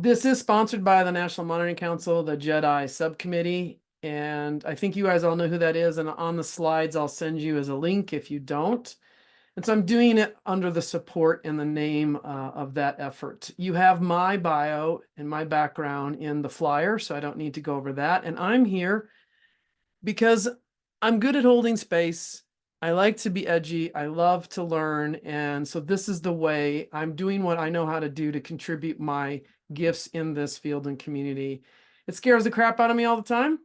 This is sponsored by the National Monitoring Council, the JEDI subcommittee, and I think you guys all know who that is. And on the slides, I'll send you as a link if you don't. And so I'm doing it under the support and the name of that effort. You have my bio and my background in the flyer, so I don't need to go over that. And I'm here because I'm good at holding space. I like to be edgy. I love to learn. And so this is the way I'm doing what I know how to do to contribute my gifts in this field and community. It scares the crap out of me all the time,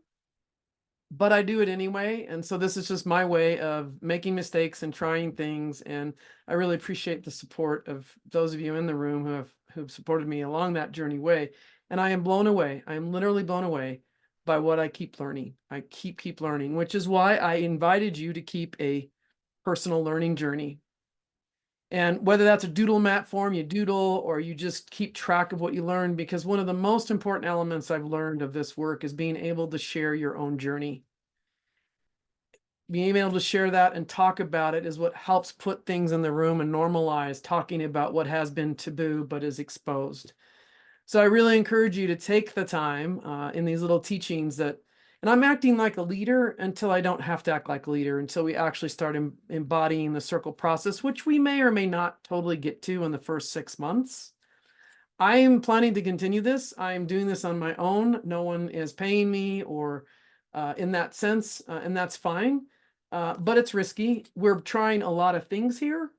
but I do it anyway. And so this is just my way of making mistakes and trying things. And I really appreciate the support of those of you in the room who've supported me along that journey way. And I am blown away. I am literally blown away by what I keep learning. I keep learning, which is why I invited you to keep a personal learning journey. And whether that's a doodle mat form, you doodle, or you just keep track of what you learn, because one of the most important elements I've learned of this work is being able to share your own journey. Being able to share that and talk about it is what helps put things in the room and normalize talking about what has been taboo but is exposed. So I really encourage you to take the time in these little teachings that, and I'm acting like a leader until I don't have to act like a leader, until we actually start embodying the circle process, which we may or may not totally get to in the first 6 months. I am planning to continue this. I'm doing this on my own. No one is paying me or in that sense, and that's fine. But it's risky. We're trying a lot of things here.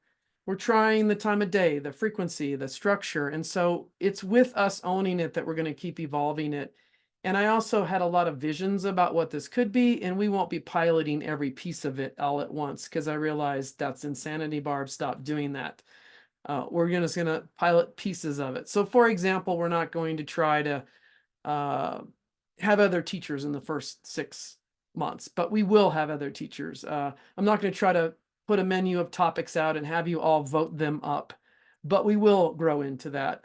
We're trying the time of day, the frequency, the structure. And so it's with us owning it that we're going to keep evolving it. And I also had a lot of visions about what this could be, and we won't be piloting every piece of it all at once because I realized that's insanity, Barb. Stop doing that. We're just going to pilot pieces of it. So for example, we're not going to try to have other teachers in the first 6 months, but we will have other teachers. I'm not going to try to put a menu of topics out and have you all vote them up, but we will grow into that.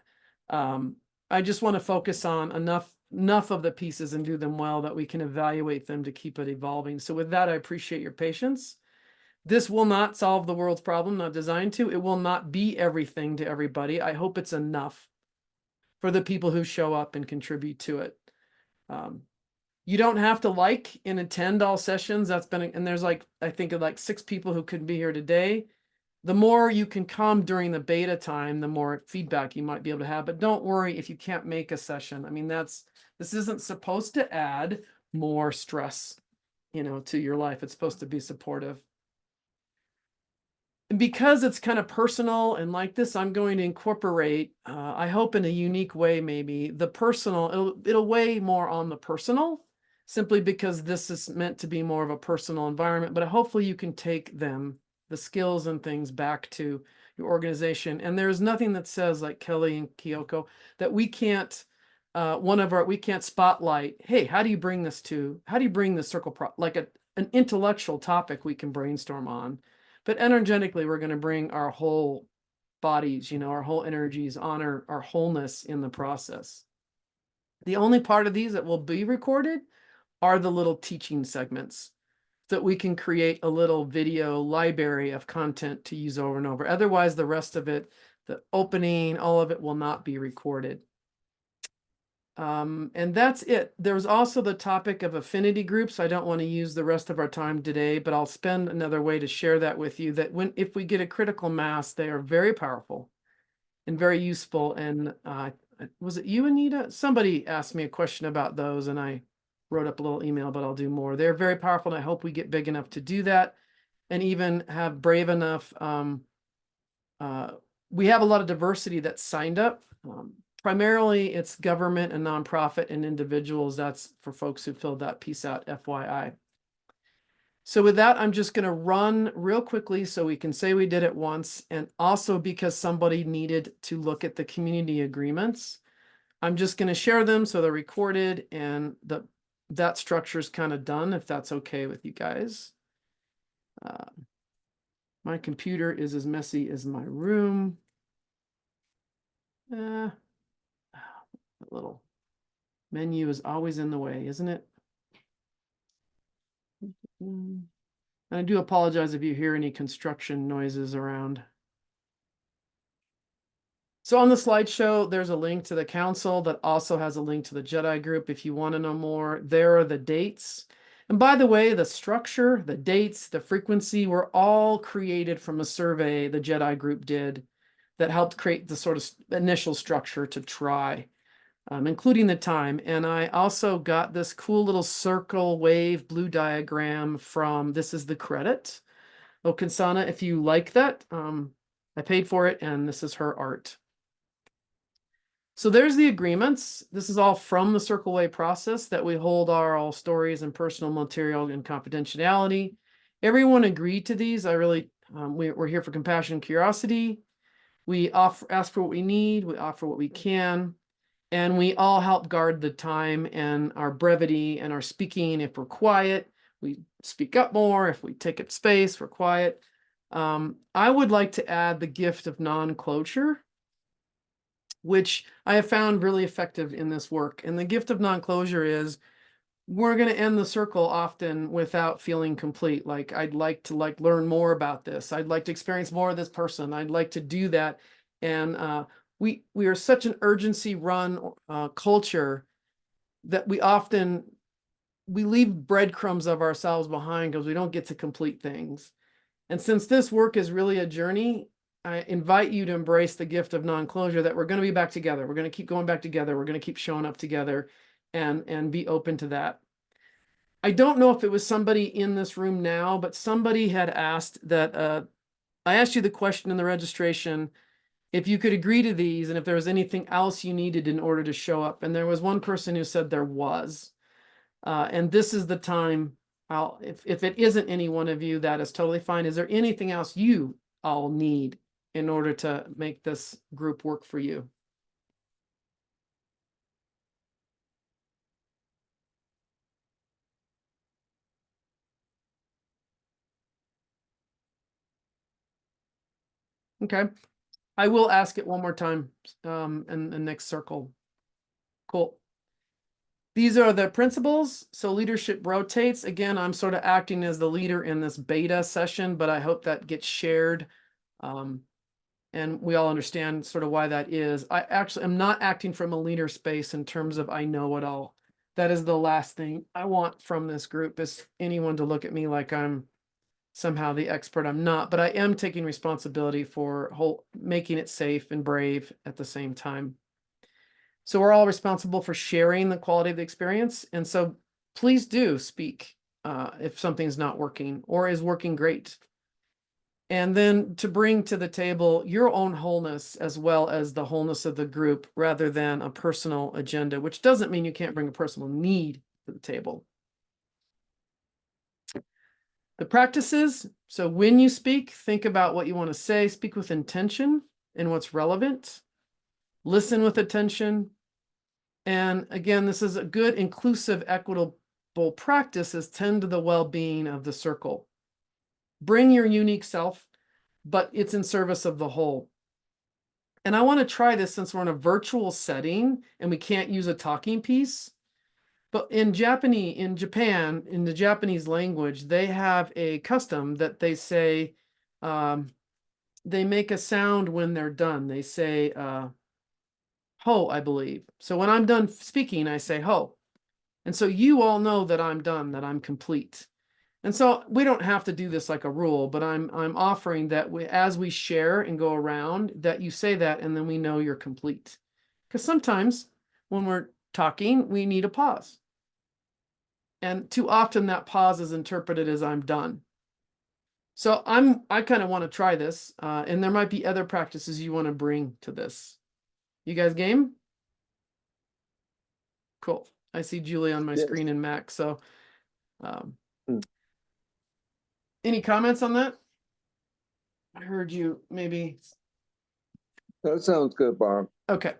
I just want to focus on enough of the pieces and do them well that we can evaluate them to keep it evolving. So with that, I appreciate your patience. This will not solve the world's problem, not designed to. It will not be everything to everybody. I hope it's enough for the people who show up and contribute to it. You don't have to like and attend all sessions. That's been, and there's like, I think of like 6 people who couldn't be here today. The more you can come during the beta time, the more feedback you might be able to have. But don't worry if you can't make a session. I mean, this isn't supposed to add more stress, to your life. It's supposed to be supportive. And because it's kind of personal and like this, I'm going to incorporate, I hope in a unique way, maybe the personal, it'll weigh more on the personal, simply because this is meant to be more of a personal environment, but hopefully you can take the skills and things back to your organization. And there's nothing that says, like Kelly and Kyoko, that we can't, we can't spotlight, hey, how do you bring the circle, like an intellectual topic we can brainstorm on. But energetically, we're going to bring our whole bodies, our whole energies, honor our wholeness in the process. The only part of these that will be recorded are the little teaching segments that we can create a little video library of content to use over and over. Otherwise, the rest of it, the opening, all of it will not be recorded. And that's it. There's also the topic of affinity groups. I don't want to use the rest of our time today, but I'll spend another way to share that with you, that if we get a critical mass, they are very powerful and very useful. And was it you, Anita? Somebody asked me a question about those, and I wrote up a little email, but I'll do more. They're very powerful, and I hope we get big enough to do that and even have brave enough. We have a lot of diversity that's signed up. Primarily, it's government and nonprofit and individuals. That's for folks who filled that piece out, FYI. So with that, I'm just going to run real quickly so we can say we did it once. And also because somebody needed to look at the community agreements, I'm just going to share them so they're recorded and that structure is kind of done, if that's okay with you guys. My computer is as messy as my room. The little menu is always in the way, isn't it? And I do apologize if you hear any construction noises around. So on the slideshow, there's a link to the council that also has a link to the Jedi group if you want to know more. There are the dates. And by the way, the structure, the dates, the frequency were all created from a survey the Jedi group did that helped create the sort of initial structure to try, including the time. And I also got this cool little circle wave blue diagram from, this is the credit, Okansana. If you like that, I paid for it, and this is her art. So there's the agreements. This is all from the Circle Way process that we hold all stories and personal material and confidentiality. Everyone agreed to these. We're here for compassion and curiosity. We ask for what we need. We offer what we can. And we all help guard the time and our brevity and our speaking. If we're quiet, we speak up more. If we take up space, we're quiet. I would like to add the gift of non-closure, which I have found really effective in this work. And the gift of non-closure is we're going to end the circle often without feeling complete. Like, I'd like to learn more about this. I'd like to experience more of this person. I'd like to do that. And we are such an urgency run culture that we leave breadcrumbs of ourselves behind because we don't get to complete things. And since this work is really a journey, I invite you to embrace the gift of non-closure, that we're going to be back together. We're going to keep going back together. We're going to keep showing up together, and be open to that. I don't know if it was somebody in this room now, but somebody had asked that, I asked you the question in the registration, if you could agree to these and if there was anything else you needed in order to show up. And there was one person who said there was. And this is the time. If it isn't any one of you, that is totally fine. Is there anything else you all need in order to make this group work for you? Okay. I will ask it one more time in the next circle. Cool. These are the principles. So leadership rotates. Again, I'm sort of acting as the leader in this beta session, but I hope that gets shared. And we all understand sort of why that is. I actually am not acting from a leader space in terms of I know it all. That is the last thing I want from this group, is anyone to look at me like I'm somehow the expert. I'm not, but I am taking responsibility for making it safe and brave at the same time. So we're all responsible for sharing the quality of the experience. And so please do speak if something's not working or is working great. And then to bring to the table your own wholeness as well as the wholeness of the group, rather than a personal agenda, which doesn't mean you can't bring a personal need to the table. The practices. So when you speak, think about what you want to say, speak with intention and what's relevant, listen with attention. And again, this is a good, inclusive, equitable practice, is tend to the well-being of the circle. Bring your unique self, but it's in service of the whole. And I want to try this since we're in a virtual setting and we can't use a talking piece. But in Japan, in the Japanese language, they have a custom that they say, they make a sound when they're done. They say, ho, I believe. So when I'm done speaking, I say ho. And so you all know that I'm done, that I'm complete. And so we don't have to do this like a rule, but I'm offering that as we share and go around, that you say that, and then we know you're complete. Because sometimes when we're talking, we need a pause. And too often that pause is interpreted as I'm done. So I kind of want to try this, and there might be other practices you want to bring to this. You guys game? Cool. I see Julie on my screen and Mac. So any comments on that? I heard you maybe. That sounds good, Barb. Okay.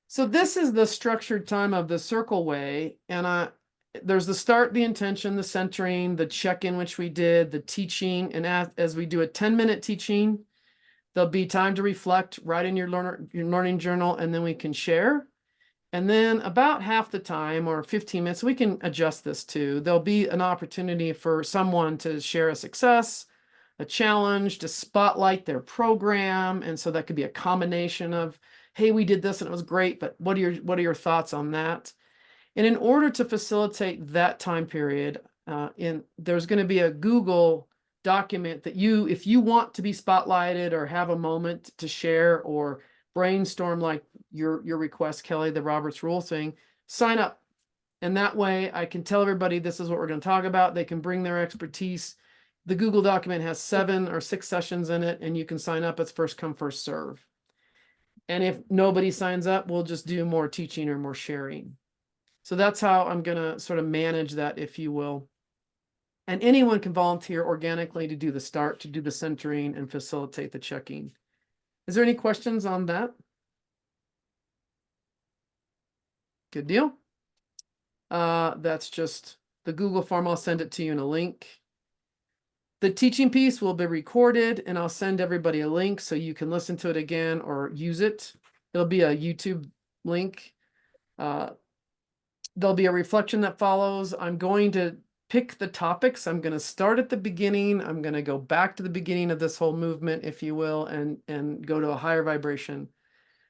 So this is the structured time of the Circle Way. And there's the start, the intention, the centering, the check-in, which we did, the teaching. And as we do a 10-minute teaching, there'll be time to reflect, write in your learning journal, and then we can share. And then about half the time, or 15 minutes, we can adjust this too. There'll be an opportunity for someone to share a success, a challenge to spotlight their program. And so that could be a combination of, hey, we did this and it was great, but what are your thoughts on that? And in order to facilitate that time period, there's going to be a Google document that if you want to be spotlighted or have a moment to share or brainstorm like your request, Kelly, the Roberts Rule thing, sign up. And that way I can tell everybody this is what we're going to talk about. They can bring their expertise. The Google document has 7 or 6 sessions in it, and you can sign up. It's first come, first serve. And if nobody signs up, we'll just do more teaching or more sharing. So that's how I'm going to sort of manage that, if you will. And anyone can volunteer organically to do the start, to do the centering, and facilitate the checking. Is there any questions on that? Good deal. That's just the Google form. I'll send it to you in a link. The teaching piece will be recorded, and I'll send everybody a link so you can listen to it again or use it. It'll be a YouTube link. There'll be a reflection that follows. I'm going to pick the topics. I'm going to start at the beginning. I'm going to go back to the beginning of this whole movement, if you will, and go to a higher vibration.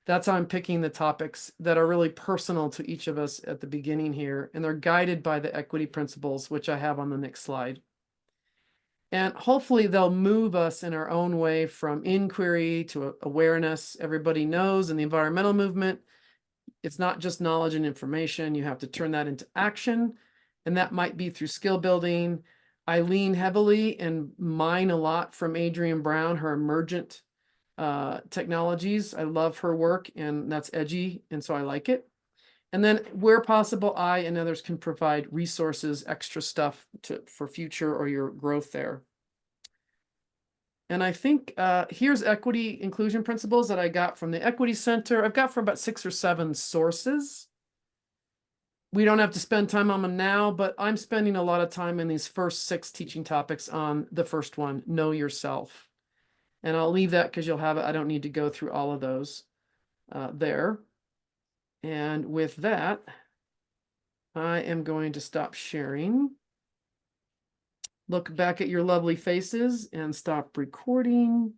That's how I'm picking the topics that are really personal to each of us at the beginning here. And they're guided by the equity principles, which I have on the next slide. And hopefully they'll move us in our own way from inquiry to awareness. Everybody knows in the environmental movement, it's not just knowledge and information. You have to turn that into action. And that might be through skill building. I lean heavily and mine a lot from Adrienne Brown, her emergent technologies. I love her work, and that's edgy, and so I like it. And then where possible, I and others can provide resources, extra stuff for future or your growth there. And I think here's equity inclusion principles that I got from the Equity Center. I've got from about 6 or 7 sources. We don't have to spend time on them now, but I'm spending a lot of time in these first 6 teaching topics on the first one, know yourself. And I'll leave that because you'll have it. I don't need to go through all of those there. And with that, I am going to stop sharing. Look back at your lovely faces and stop recording.